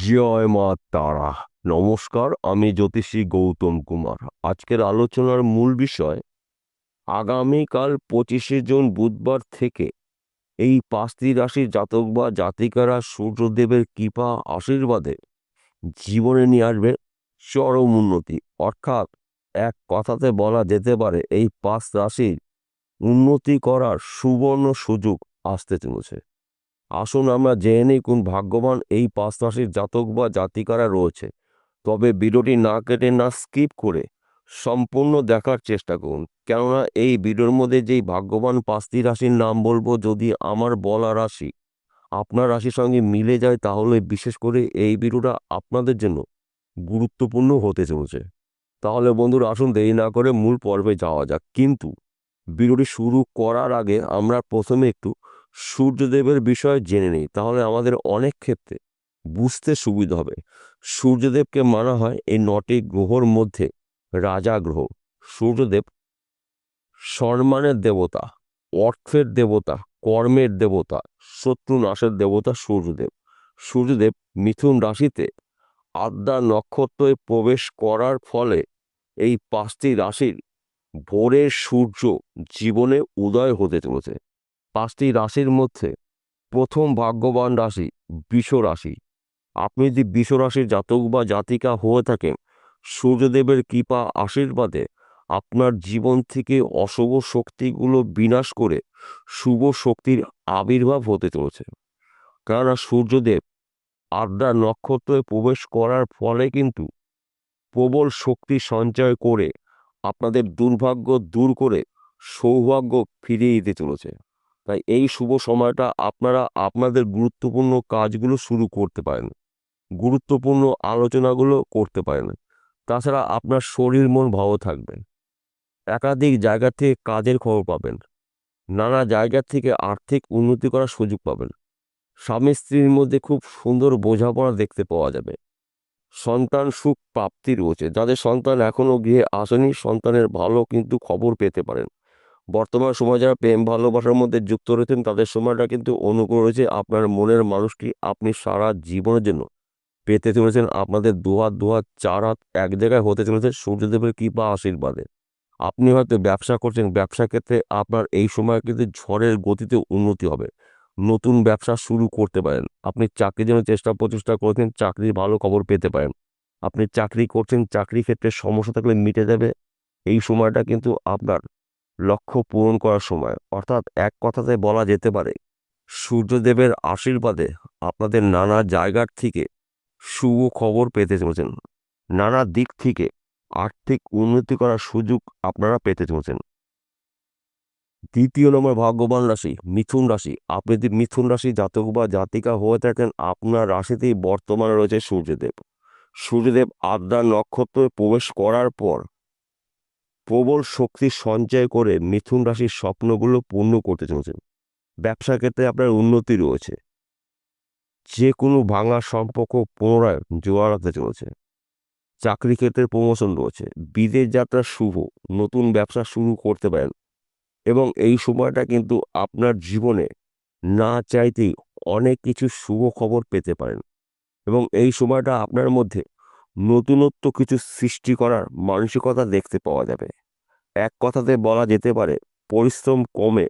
জয় মা তারা। নমস্কার, আমি জ্যোতিষী গৌতম কুমার। আজকের আলোচনার মূল বিষয়, আগামীকাল 25শে জুন বুধবার থেকে এই 5টি রাশির জাতক বা জাতিকারা সূর্যদেবের কৃপা আশীর্বাদে জীবনে নিয়ে আসবে চরম উন্নতি। অর্থাৎ এক কথাতে বলা যেতে পারে এই 5 রাশির উন্নতি করার সুবর্ণ সুযোগ আসতে চলেছে। আসুন আমরা জেনে নিই কোন ভাগ্যবান এই 5 রাশির জাতক বা জাতিকারা রয়েছে। তবে ভিডিওটি না কেটে না স্কিপ করে সম্পূর্ণ দেখার চেষ্টা করুন, কেননা এই ভিডিওর মধ্যে যেই ভাগ্যবান 5টি রাশির নাম বলবো, যদি আমার বলা রাশি আপনার রাশির সঙ্গে মিলে যায় তাহলে বিশেষ করে এই ভিডিওটা আপনাদের জন্য গুরুত্বপূর্ণ হতে চলেছে। তাহলে বন্ধুরা, আসুন দেরি না করে মূল পর্বে যাওয়া যাক। কিন্তু ভিডিওটি শুরু করার আগে আমরা প্রথমে একটু সূর্যদেবের বিষয়ে জেনে নিই, তাহলে আমাদের অনেক ক্ষেত্রে বুঝতে সুবিধা হবে। সূর্যদেবকে মানা হয় এই 9টি গ্রহর মধ্যে রাজা গ্রহ। সূর্যদেব সম্মানের দেবতা, অর্থের দেবতা, কর্মের দেবতা, শত্রু নাশের দেবতা সূর্যদেব। সূর্যদেব মিথুন রাশিতে আদ্রা নক্ষত্রে প্রবেশ করার ফলে এই 5টি রাশির ভোরের সূর্য জীবনে উদয় হতে চলেছে। 5টি রাশির মধ্যে প্রথম ভাগ্যবান রাশি বৃষ রাশি। আপনি যদি বৃষ রাশির জাতক বা জাতিকা হয়ে থাকেন, সূর্যদেবের কৃপা আশীর্বাদে আপনার জীবন থেকে অশুভ শক্তিগুলো বিনাশ করে শুভ শক্তির আবির্ভাব হতে চলেছে। কেননা সূর্যদেব আদ্রা নক্ষত্রে প্রবেশ করার ফলে কিন্তু প্রবল শক্তি সঞ্চয় করে আপনাদের দুর্ভাগ্য দূর করে সৌভাগ্য ফিরিয়ে দিতে চলেছে। তাই এই শুভ সময়টা আপনারা আপনাদের গুরুত্বপূর্ণ কাজগুলো শুরু করতে পারেন, গুরুত্বপূর্ণ আলোচনাগুলো করতে পারেন। তাছাড়া আপনার শরীর মন ভালো থাকবে। একাধিক জায়গা থেকে কাজের খবর পাবেন। নানা জায়গা থেকে আর্থিক উন্নতি করার সুযোগ পাবেন। স্বামী স্ত্রীর মধ্যে খুব সুন্দর বোঝাপড়া দেখতে পাওয়া যাবে। সন্তান সুখ প্রাপ্তি রয়েছে। যাদের সন্তান এখনও গৃহে আসেনি, সন্তানের ভালো কিন্তু খবর পেতে পারেন। বর্তমান সময় যারা প্রেম ভালোবাসার মধ্যে যুক্ত রয়েছেন তাদের সময়টা কিন্তু অনুকূল রয়েছে। আপনার মনের মানুষটি আপনি সারা জীবনের জন্য পেতে চলেছেন। আপনাদের দুহাত দুহাত চার হাত এক জায়গায় হতে চলেছে সূর্যদেবের কৃপা আশীর্বাদে। আপনি হয়তো ব্যবসা করছেন, ব্যবসা ক্ষেত্রে আপনার এই সময় কিন্তু ঝড়ের গতিতে উন্নতি হবে। নতুন ব্যবসা শুরু করতে পারেন। আপনি চাকরির জন্য চেষ্টা প্রচেষ্টা করছেন, চাকরির ভালো খবর পেতে পারেন। আপনি চাকরি করছেন, চাকরি ক্ষেত্রে সমস্যা থাকলে মিটে যাবে। এই সময়টা কিন্তু আপনার লক্ষ্য পূরণ করার সময়। অর্থাৎ এক কথাতে বলা যেতে পারে, সূর্যদেবের আশীর্বাদে আপনাদের নানা জায়গার থেকে শুভ খবর পেতে চলেছেন। নানা দিক থেকে আর্থিক উন্নতি করার সুযোগ আপনারা পেতে চলেছেন। 2 নম্বর ভাগ্যবান রাশি মিথুন রাশি। আপনি যদি মিথুন রাশি জাতক বা জাতিকা হয়ে থাকেন, আপনার রাশিতেই বর্তমানে রয়েছে সূর্যদেব। সূর্যদেব আদ্রা নক্ষত্রে প্রবেশ করার পর প্রবল শক্তি সঞ্চয় করে মিথুন রাশির স্বপ্নগুলো পূর্ণ করতে চলেছেন। ব্যবসা ক্ষেত্রে আপনার উন্নতি রয়েছে। যে কোনো ভাঙা সম্পর্ক পুনরায় জোয়ারাতে চলেছে। চাকরি ক্ষেত্রে প্রমোশন রয়েছে। বিদেশ যাত্রা শুভ, নতুন ব্যবসা শুরু করতে পারেন। এবং এই সময়টা কিন্তু আপনার জীবনে না চাইতেই অনেক কিছু শুভ খবর পেতে পারেন। এবং এই সময়টা আপনার মধ্যে নতুনত্ব কিছু সৃষ্টি করার মানসিকতা দেখতে পাওয়া যাবে। এক কথাতে বলা যেতে পারে, পরিশ্রম কমে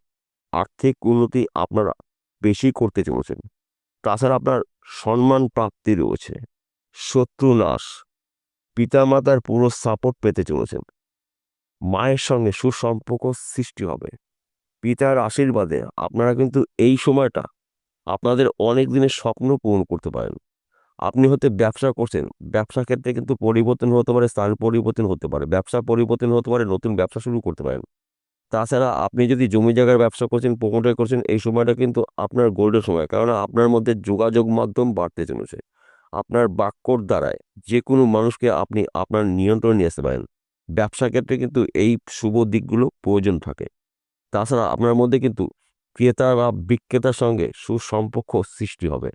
আর্থিক উন্নতি আপনারা বেশি করতে চলেছেন। তাছাড়া আপনার সম্মান প্রাপ্তি রয়েছে। শত্রু নাশ, পিতামাতার পুরো সাপোর্ট পেতে চলেছেন। মায়ের সঙ্গে সুসম্পর্ক সৃষ্টি হবে। পিতার আশীর্বাদে আপনারা কিন্তু এই সময়টা আপনাদের অনেক দিনের স্বপ্ন পূরণ করতে পারেন। আপনি হয়তো ব্যবসা করছেন, ব্যবসা ক্ষেত্রে কিন্তু পরিবর্তন হতে পারে, স্থান পরিবর্তন হতে পারে, ব্যবসা পরিবর্তন হতে পারে, নতুন ব্যবসা শুরু করতে পারেন। তাছাড়া আপনি যদি জমি জায়গার ব্যবসা করছেন, প্রমোটার করছেন, এই সময়টা কিন্তু আপনার গোল্ডেন সময়, কারণ আপনার মধ্যে যোগাযোগ মাধ্যম বাড়তে চলেছে। আপনার বাক্যর দ্বারায় যে কোনো মানুষকে আপনি আপনার নিয়ন্ত্রণে নিয়ে আসতে পারেন। ব্যবসা ক্ষেত্রে কিন্তু এই শুভ দিকগুলো প্রয়োজন থাকে। তাছাড়া আপনার মধ্যে কিন্তু ক্রেতা বা বিক্রেতার সঙ্গে সুসম্পর্ক সৃষ্টি হবে।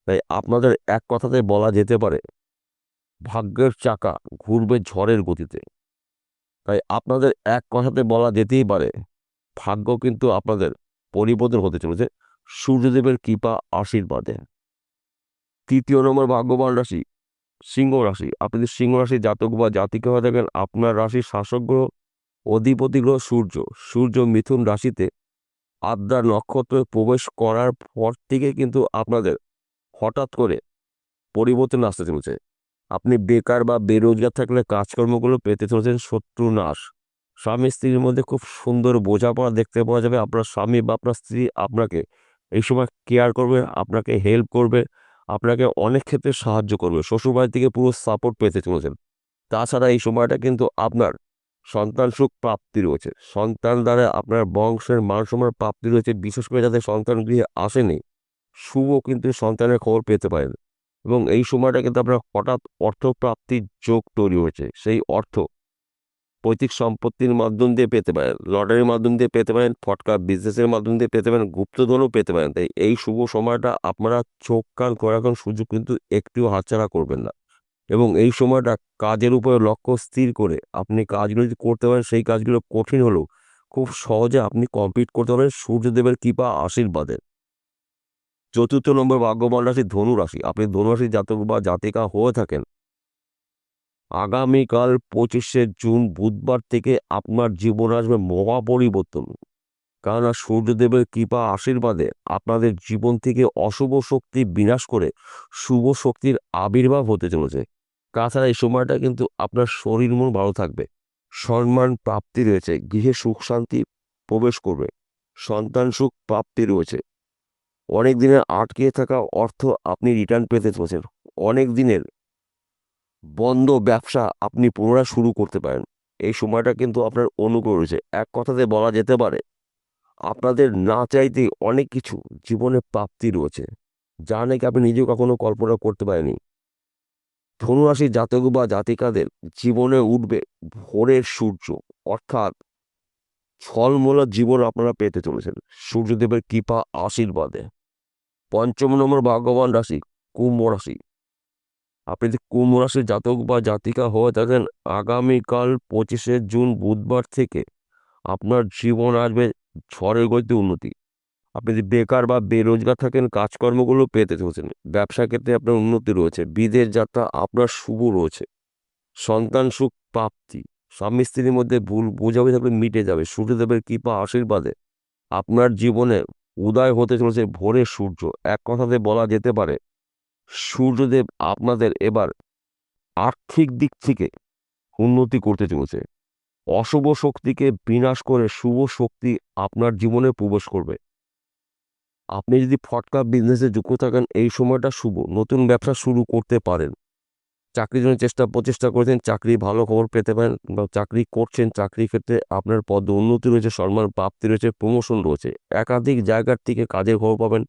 তাই আপনাদের এক কথাতে বলা যেতে পারে, ভাগ্যের চাকা ঘুরবে ঝড়ের গতিতে। তাই আপনাদের এক কথাতে বলা যেতেই পারে, ভাগ্য কিন্তু আপনাদের পরিবর্তন হতে চলেছে সূর্যদেবের কৃপা আশীর্বাদে। তৃতীয় নম্বর ভাগ্যবান রাশি সিংহ রাশি। আপনি যদি সিংহ রাশির জাতক বা জাতিকা হয়ে থাকেন, আপনার রাশির শাসক গ্রহ, অধিপতি গ্রহ সূর্য। সূর্য মিথুন রাশিতে আদ্রা নক্ষত্রে প্রবেশ করার পর থেকে কিন্তু আপনাদের হঠাৎ করে পরিবর্তন আসতে চলেছে। আপনি বেকার বা বেরোজগার থাকলে কাজকর্মগুলো পেতে চলেছেন শত্রু নাশ। স্বামী স্ত্রীর মধ্যে খুব সুন্দর বোঝাপড়া দেখতে পাওয়া যাবে। আপনার স্বামী বা আপনার স্ত্রী আপনাকে এই সময় কেয়ার করবে, আপনাকে হেল্প করবে, আপনাকে অনেক ক্ষেত্রে সাহায্য করবে। শ্বশুরবাড়ি থেকে পুরো সাপোর্ট পেতে চলেছেন। তাছাড়া এই সময়টা কিন্তু আপনার সন্তান সুখ প্রাপ্তি রয়েছে। সন্তান দ্বারা আপনার বংশের মান সম্মান প্রাপ্তি রয়েছে। বিশেষ করে যাদের সন্তান গৃহে আসেনি, শুভ কিন্তু সন্তানের খবর পেতে পারেন। এবং এই সময়টা কিন্তু আপনার হঠাৎ অর্থপ্রাপ্তির যোগ তৈরি হয়েছে। সেই অর্থ পৈতৃক সম্পত্তির মাধ্যম দিয়ে পেতে পারেন, লটারির মাধ্যম দিয়ে পেতে পারেন, ফটকা বিজনেসের মাধ্যম দিয়ে পেতে পারেন, গুপ্তধনও পেতে পারেন। তাই এই শুভ সময়টা আপনারা চোখ কান খোলা রাখুন, সুযোগ কিন্তু একটিও হাতছাড়া করবেন না। এবং এই সময়টা কাজের উপরে লক্ষ্য স্থির করে আপনি কাজগুলো যদি করতে পারেন, সেই কাজগুলো কঠিন হলেও খুব সহজে আপনি কমপ্লিট করতে পারবেন সূর্যদেবের কৃপা আশীর্বাদে। চতুর্থ নম্বর ভাগ্যবান রাশি ধনু রাশি। আপনি ধনু রাশির জাতক বা জাতিকা হয়ে থাকেন, আগামীকাল 25শে জুন বুধবার থেকে আপনার জীবন আসবে মহা পরিবর্তন। কেননা সূর্যদেবের কৃপা আশীর্বাদে আপনাদের জীবন থেকে অশুভ শক্তি বিনাশ করে শুভ শক্তির আবির্ভাব হতে চলেছে। তাছাড়া এই সময়টা কিন্তু আপনার শরীর মন ভালো থাকবে, সম্মান প্রাপ্তি রয়েছে, গৃহে সুখ শান্তি প্রবেশ করবে, সন্তান সুখ প্রাপ্তি রয়েছে। অনেক দিনের আটকে থাকা অর্থ আপনি রিটার্ন পেতে চলেছেন। অনেক দিনের বন্ধ ব্যবসা আপনি পুনরায় শুরু করতে পারেন। এই সময়টা কিন্তু আপনার অনুকূল রয়েছে। এক কথাতে বলা যেতে পারে আপনাদের না চাইতেই অনেক কিছু জীবনে প্রাপ্তি রয়েছে, যা নাকি আপনি নিজেও কখনো কল্পনা করতে পারেনি। ধনুরাশির জাতক বা জাতিকাদের জীবনে উঠবে ভোরের সূর্য, অর্থাৎ ফলমূলা জীবন আপনারা পেতে চলেছেন সূর্যদেবের কৃপা আশীর্বাদে। পঞ্চম নম্বর ভাগ্যবান রাশি কুম্ভ রাশি। আপনি যদি কুম্ভ রাশির জাতক বা জাতিকা হয়ে থাকেন, আগামীকাল 25শে জুন বুধবার থেকে আপনার জীবন আসবে ঝড়ের গতিতে উন্নতি। আপনি যদি বেকার বা বেরোজগার থাকেন, কাজকর্মগুলো পেতে চলেছেন। ব্যবসা ক্ষেত্রে আপনার উন্নতি রয়েছে। বিদেশ যাত্রা আপনার শুভ রয়েছে। সন্তান সুখ প্রাপ্তি, স্বামী স্ত্রীর মধ্যে ভুল বোঝাবুঝি থাকলে মিটে যাবে সূর্যদেবের কৃপা আশীর্বাদে। আপনার জীবনে উদয় হতে চলেছে ভোরের সূর্য। এক কথাতে বলা যেতে পারে সূর্যদেব আপনাদের এবার আর্থিক দিক থেকে উন্নতি করতে চলেছে। অশুভ শক্তিকে বিনাশ করে শুভ শক্তি আপনার জীবনে প্রবেশ করবে। আপনি যদি ফটকা বিজনেসে যুক্ত থাকেন, এই সময়টা শুভ, নতুন ব্যবসা শুরু করতে পারেন। চাকরির জন্য প্রচেষ্টা করেছেন, চাকরি ভালো খবর পেতে পারেন, বা চাকরি করছেন, চাকরির ক্ষেত্রে আপনার পদ উন্নতি রয়েছে, সম্মান প্রাপ্তি রয়েছে, প্রমোশন রয়েছে। একাধিক জায়গার থেকে কাজের খবর পাবেন।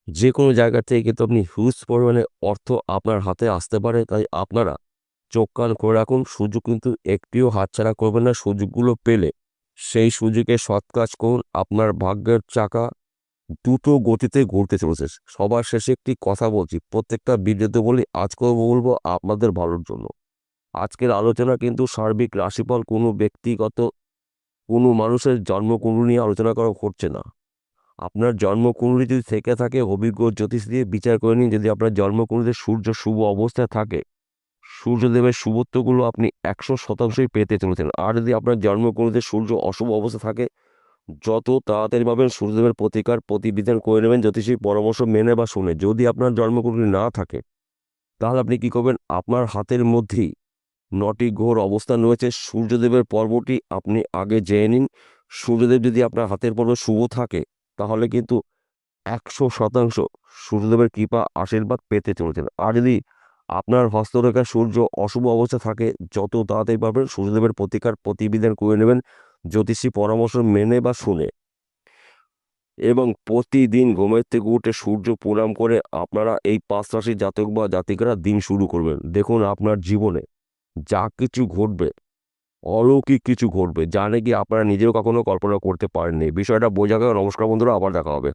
যে কোনো জায়গা থেকে কিন্তু আপনি হিউজ পরিমাণে অর্থ আপনার হাতে আসতে পারে। তাই আপনারা চোখ কান করে রাখুন, সুযোগ কিন্তু একটিও হাতছাড়া করবেন না। সুযোগগুলো পেলে সেই সুযোগে সৎ কাজ করুন। আপনার ভাগ্যের চাকা দ্রুত গতিতে ঘুরতে চলেছে। সবার শেষে একটি কথা বলছি, প্রত্যেকটা ভিডিওতে বলি, আজকেও বলবো আপনাদের ভালোর জন্য। আজকের আলোচনা কিন্তু সার্বিক রাশিফল, কোনো ব্যক্তিগত কোনো মানুষের জন্মকুণ্ডলী নিয়ে আলোচনা করা হচ্ছে না। আপনার জন্মকুণ্ডলী যদি থেকে থাকে, অভিজ্ঞ জ্যোতিষ দিয়ে বিচার করে নিন। যদি আপনার জন্মকুণ্ডলীতে সূর্য শুভ অবস্থায় থাকে, সূর্যদেবের শুভত্বগুলো আপনি 100%ই পেতে চলেছেন। আর যদি আপনার জন্মকুণ্ডলীতে সূর্য অশুভ অবস্থা থাকে, যত তাড়াতাড়ি পাবেন সূর্যদেবের প্রতিকার প্রতিবিধান করে নেবেন জ্যোতিষীর পরামর্শ মেনে বা শুনে। যদি আপনার জন্মকুণ্ডলী না থাকে, তাহলে আপনি কি করবেন, আপনার হাতের মধ্যেই 9টি গ্রহর অবস্থান রয়েছে। সূর্যদেবের পর্বটি আপনি আগে জেনে নিন। সূর্যদেব যদি আপনার হাতের পর্ব শুভ থাকে, তাহলে কিন্তু 100% সূর্যদেবের কৃপা আশীর্বাদ পেতে চলেছেন। আর যদি আপনার হস্তরেখায় সূর্য অশুভ অবস্থা থাকে, যত তাড়াতাড়ি পারবেন সূর্যদেবের প্রতিকার প্রতিবিধান করে নেবেন জ্যোতিষী পরামর্শ মেনে বা শুনে। এবং প্রতিদিন ঘুমের থেকে উঠে সূর্য প্রণাম করে আপনারা এই 5 রাশির জাতক বা জাতিকারা দিন শুরু করবেন। দেখুন আপনার জীবনে যা কিছু ঘটবে, অলৌকিক কিছু ঘটবে, যা নাকি আপনারা নিজেও কখনো কল্পনা করতে পারেননি। বিষয়টা বোঝা গেল। নমস্কার বন্ধুরা, আবার দেখা হবে।